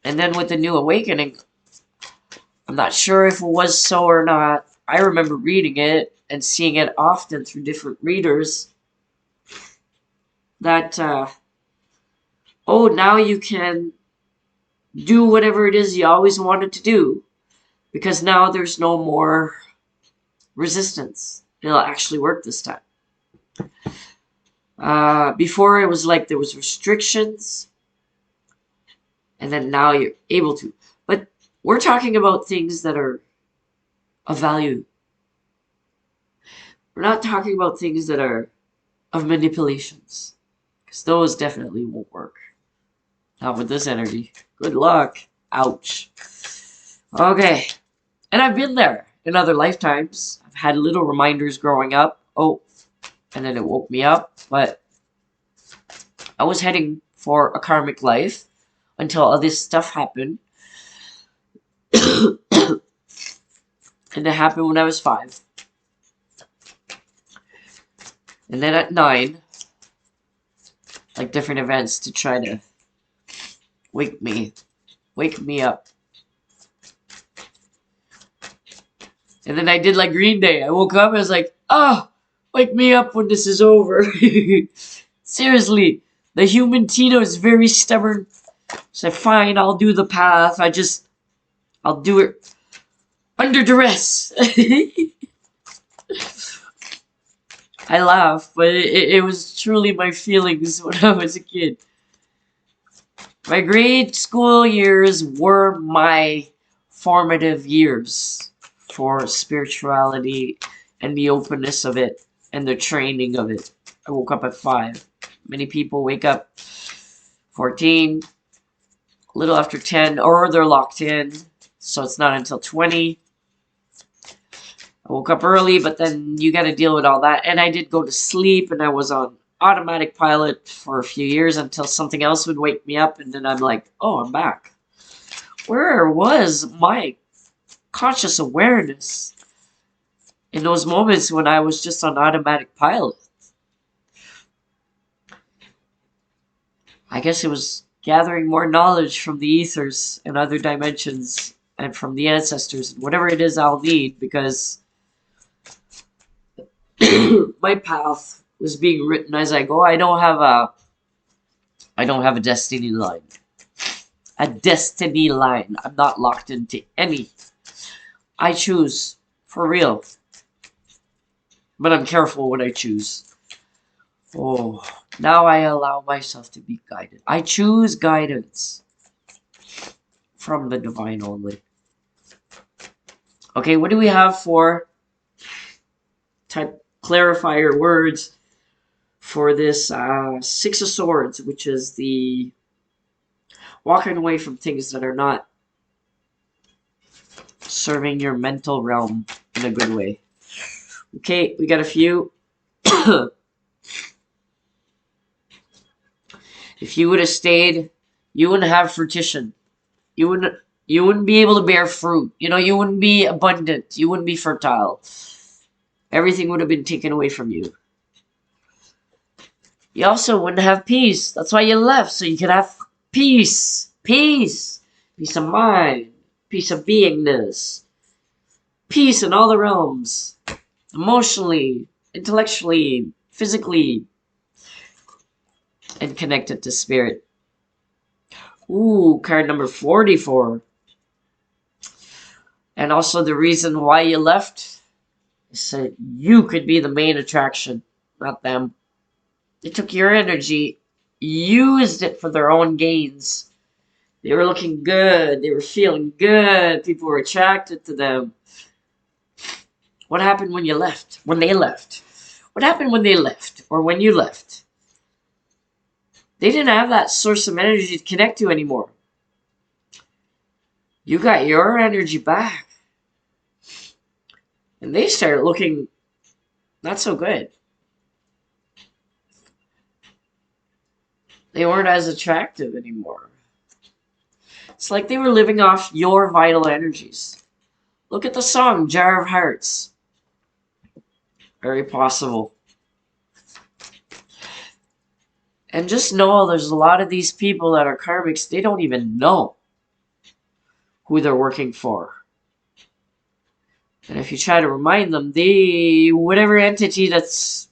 S1: And then with the new awakening, I'm not sure if it was so or not. I remember reading it and seeing it often through different readers that, now you can do whatever it is you always wanted to do because now there's no more resistance. It'll actually work this time. Before it was like there was restrictions and then now you're able to. But we're talking about things that are of value. We're not talking about things that are of manipulations because those definitely won't work. Not with this energy. Good luck. Ouch. Okay. And I've been there in other lifetimes. I've had little reminders growing up. Oh, and then it woke me up. But I was heading for a karmic life until all this stuff happened. And it happened when I was 5. And then at 9, like different events to try to wake me up. And then I did like Green Day. I woke up and I was like, wake me up when this is over. Seriously, the human Tino is very stubborn. So fine, I'll do the path. I'll do it under duress. I laugh, but it was truly my feelings when I was a kid. My grade school years were my formative years for spirituality and the openness of it and the training of it. I woke up at 5. Many people wake up 14, a little after 10, or they're locked in, so it's not until 20. I woke up early, but then you got to deal with all that. And I did go to sleep, and I was on automatic pilot for a few years until something else would wake me up, and then I'm like, oh, I'm back. Where was my conscious awareness in those moments when I was just on automatic pilot? I guess it was gathering more knowledge from the ethers and other dimensions and from the ancestors, whatever it is I'll need, because my path was being written as I go. I don't have a destiny line. A destiny line. I'm not locked into any. I choose, for real. But I'm careful what I choose. Oh, now I allow myself to be guided. I choose guidance from the divine only. Okay, what do we have for type clarifier words for this Six of Swords, which is the walking away from things that are not serving your mental realm in a good way. Okay, we got a few. If you would have stayed, you wouldn't have fruition. You wouldn't be able to bear fruit. You know, you wouldn't be abundant. You wouldn't be fertile. Everything would have been taken away from you. You also wouldn't have peace. That's why you left, so you could have peace. Peace. Peace of mind. Peace of beingness. Peace in all the realms. Emotionally, intellectually, physically, and connected to spirit. Ooh, card number 44. And also the reason why you left is that you could be the main attraction, not them. They took your energy, used it for their own gains. They were looking good. They were feeling good. People were attracted to them. What happened when you left? When they left? What happened when they left? Or when you left? They didn't have that source of energy to connect to anymore. You got your energy back. And they started looking not so good. They weren't as attractive anymore. It's like they were living off your vital energies. Look at the song, Jar of Hearts. Very possible. And just know there's a lot of these people that are karmics, they don't even know who they're working for. And if you try to remind them, whatever entity that's,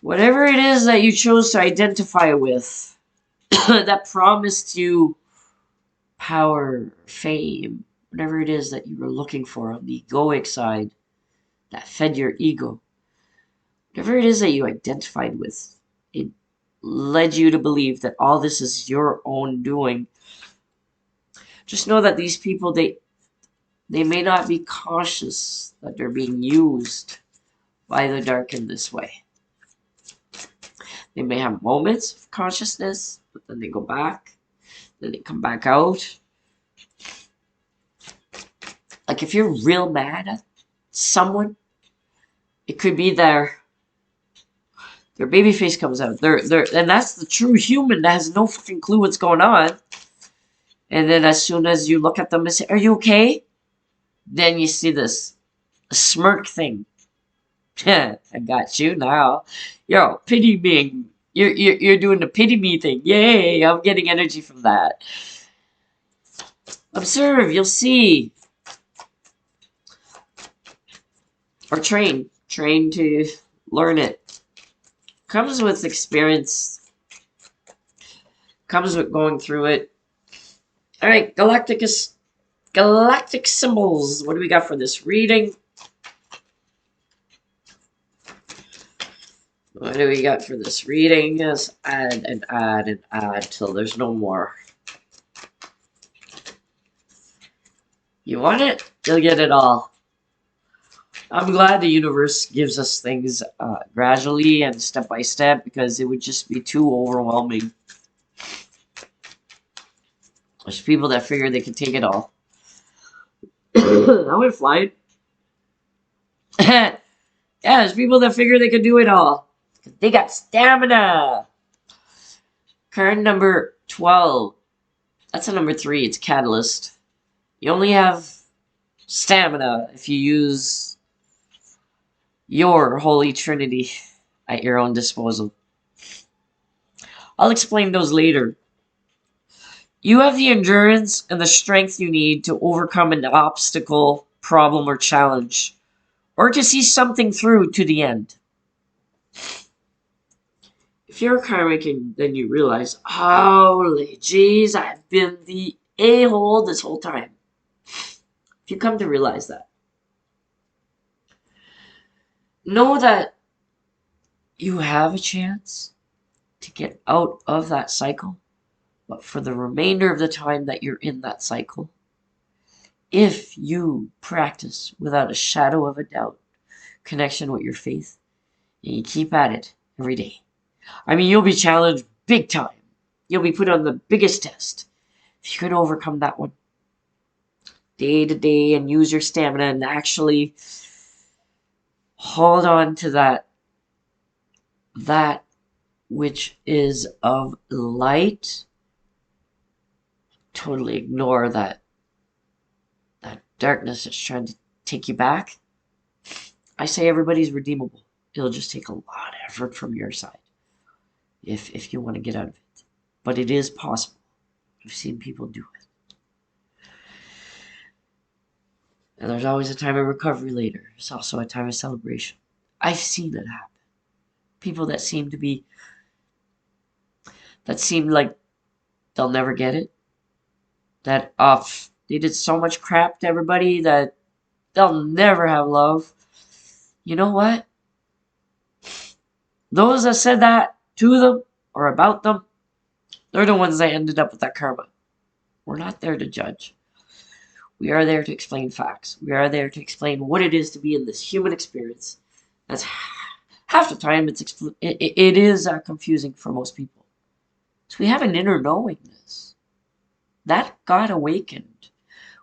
S1: whatever it is that you chose to identify with, that promised you power, fame, whatever it is that you were looking for on the egoic side, that fed your ego, whatever it is that you identified with, it led you to believe that all this is your own doing. Just know that these people, they may not be conscious that they're being used by the dark in this way. They may have moments of consciousness, but then they go back, then they come back out. Like if you're real mad at someone, it could be their baby face comes out. And that's the true human that has no fucking clue what's going on. And then as soon as you look at them and say, "Are you okay?" Then you see this smirk thing. I got you now. Yo, pity me. You're doing the pity me thing. Yay, I'm getting energy from that. Observe, you'll see. Or train. Train to learn it. Comes with experience. Comes with going through it. Alright, galactic symbols. What do we got for this reading? What do we got for this reading? Just add and add and add till there's no more. You want it? You'll get it all. I'm glad the universe gives us things gradually and step by step, because it would just be too overwhelming. There's people that figure they can take it all. I went flying. Yeah, there's people that figure they can do it all. They got stamina. Card number 12. That's a number 3. It's catalyst. You only have stamina if you use your Holy Trinity at your own disposal. I'll explain those later. You have the endurance and the strength you need to overcome an obstacle, problem, or challenge, or to see something through to the end. If you're a karmic and then you realize, holy jeez, I've been the a-hole this whole time. If you come to realize that, know that you have a chance to get out of that cycle, but for the remainder of the time that you're in that cycle, if you practice without a shadow of a doubt connection with your faith, and you keep at it every day. I mean, you'll be challenged big time. You'll be put on the biggest test. If you can overcome that one day to day and use your stamina and actually hold on to that which is of light, totally ignore that darkness that's trying to take you back. I say everybody's redeemable. It'll just take a lot of effort from your side if you want to get out of it. But it is possible. I've seen people do it. And there's always a time of recovery later. There's also a time of celebration. I've seen it happen. People that seem like they'll never get it. That they did so much crap to everybody that they'll never have love. You know what? Those that said that to them or about them, they're the ones that ended up with that karma. We're not there to judge. We are there to explain facts. We are there to explain what it is to be in this human experience. That's half the time it is confusing for most people. So we have an inner knowingness that got awakened.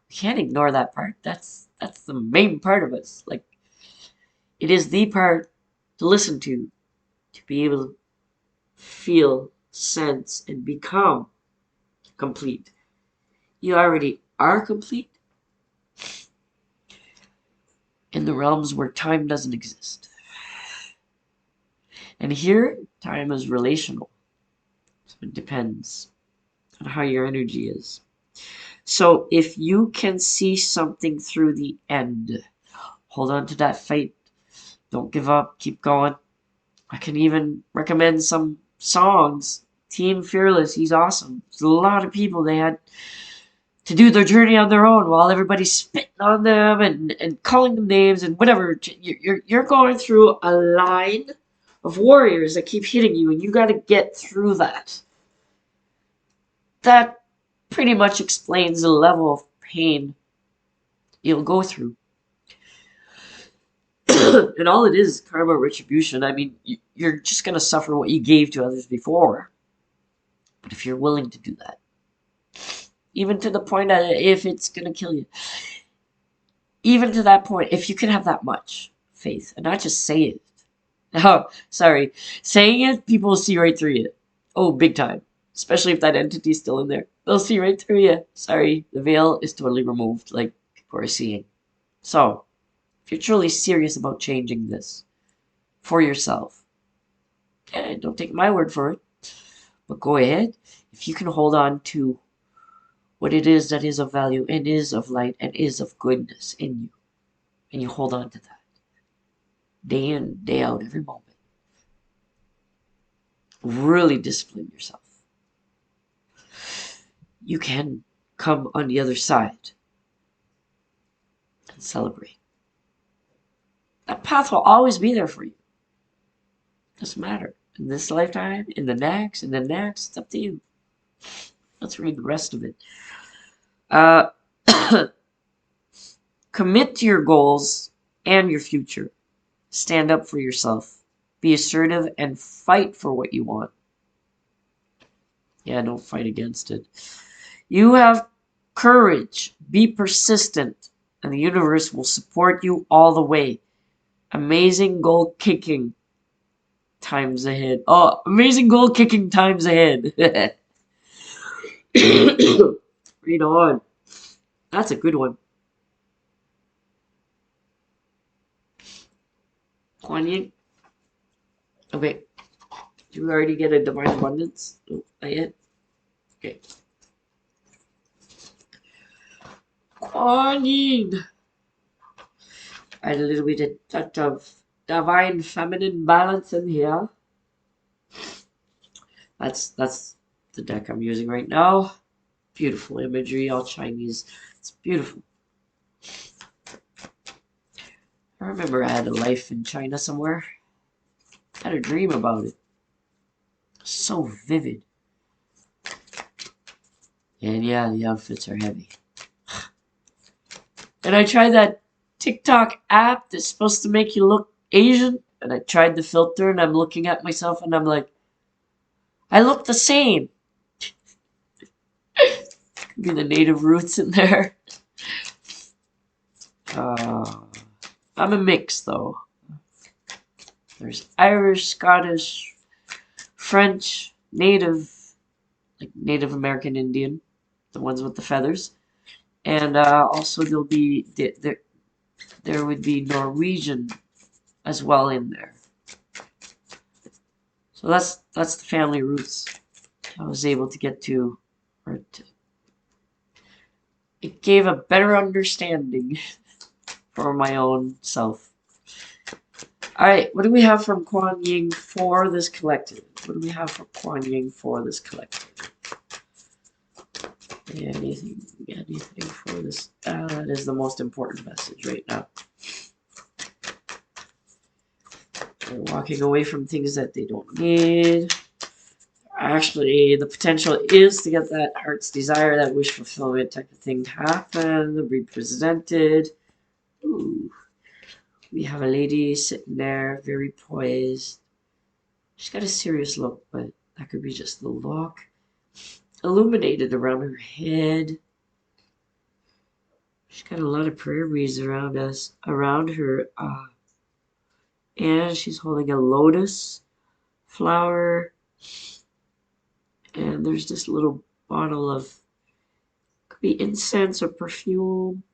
S1: We can't ignore that part. That's the main part of us. Like, it is the part to listen to be able to feel, sense, and become complete. You already are complete in the realms where time doesn't exist. And here, time is relational. So it depends on how your energy is. So if you can see something through the end, hold on to that faith. Don't give up. Keep going. I can even recommend some songs. Team Fearless, he's awesome. There's a lot of people, they had to do their journey on their own while everybody's spitting on them and calling them names and whatever. You're going through a line of warriors that keep hitting you, and you got to get through that. That pretty much explains the level of pain you'll go through. And all it is karma retribution. I mean, you're just going to suffer what you gave to others before. But if you're willing to do that, even to the point that if it's going to kill you, even to that point, if you can have that much faith and not just say it. Oh, sorry. Saying it, people will see right through you. Oh, big time. Especially if that entity's still in there. They'll see right through you. Sorry, the veil is totally removed, like people are seeing. So, if you're truly serious about changing this for yourself, okay, don't take my word for it, but go ahead. If you can hold on to what it is that is of value and is of light and is of goodness in you, and you hold on to that day in, day out, every moment, really discipline yourself. You can come on the other side and celebrate. That path will always be there for you. Doesn't matter. In this lifetime, in the next, it's up to you. Let's read the rest of it. Commit to your goals and your future. Stand up for yourself. Be assertive and fight for what you want. Yeah, don't fight against it. You have courage. Be persistent, and the universe will support you all the way. Amazing goal kicking times ahead. Oh, amazing goal kicking times ahead. Read on. That's a good one. Kuan Yin. Okay. Did you already get a divine abundance? No, not yet. Okay. Kuan Yin. Add a little bit of touch of divine feminine balance in here. That's the deck I'm using right now. Beautiful imagery, all Chinese. It's beautiful. I remember I had a life in China somewhere. I had a dream about it. So vivid. And yeah, the outfits are heavy. And I tried that TikTok app that's supposed to make you look Asian. And I tried the filter and I'm looking at myself and I'm like, I look the same. Could be the native roots in there. I'm a mix though. There's Irish, Scottish, French, native, like Native American Indian, the ones with the feathers. And also there would be Norwegian as well in there. So that's the family roots I was able to get to. It gave a better understanding for my own self. Alright, what do we have from Kuan Yin for this collective? What do we have for Kuan Yin for this collective? Anything for this? That is the most important message right now. They're walking away from things that they don't need. Actually, the potential is to get that heart's desire, that wish fulfillment type of thing to happen, to be presented. Ooh. We have a lady sitting there, very poised. She's got a serious look, but that could be just the look. Illuminated around her head. She's got a lot of prayer beads around her. And she's holding a lotus flower. And there's this little bottle of, could be incense or perfume.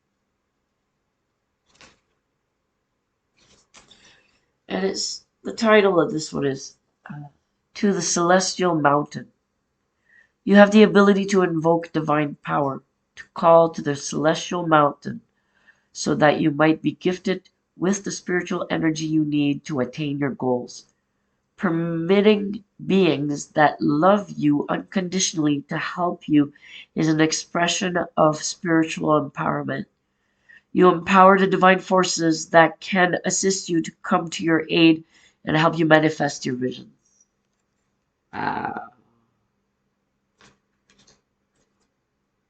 S1: And it's, the title of this one is To the Celestial Mountain. You have the ability to invoke divine power, to call to the celestial mountain, so that you might be gifted with the spiritual energy you need to attain your goals. Permitting beings that love you unconditionally to help you is an expression of spiritual empowerment. You empower the divine forces that can assist you to come to your aid and help you manifest your visions.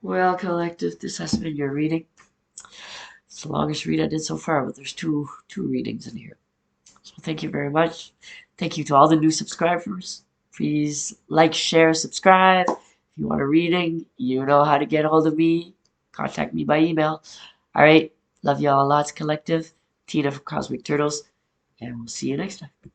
S1: Well, collective, this has been your reading. It's the longest read I did so far, but there's two readings in here. So thank you very much. Thank you to all the new subscribers. Please like, share, subscribe. If you want a reading, you know how to get a hold of me. Contact me by email. All right. Love y'all lots, collective. Tina from Cosmic Turtles. And we'll see you next time.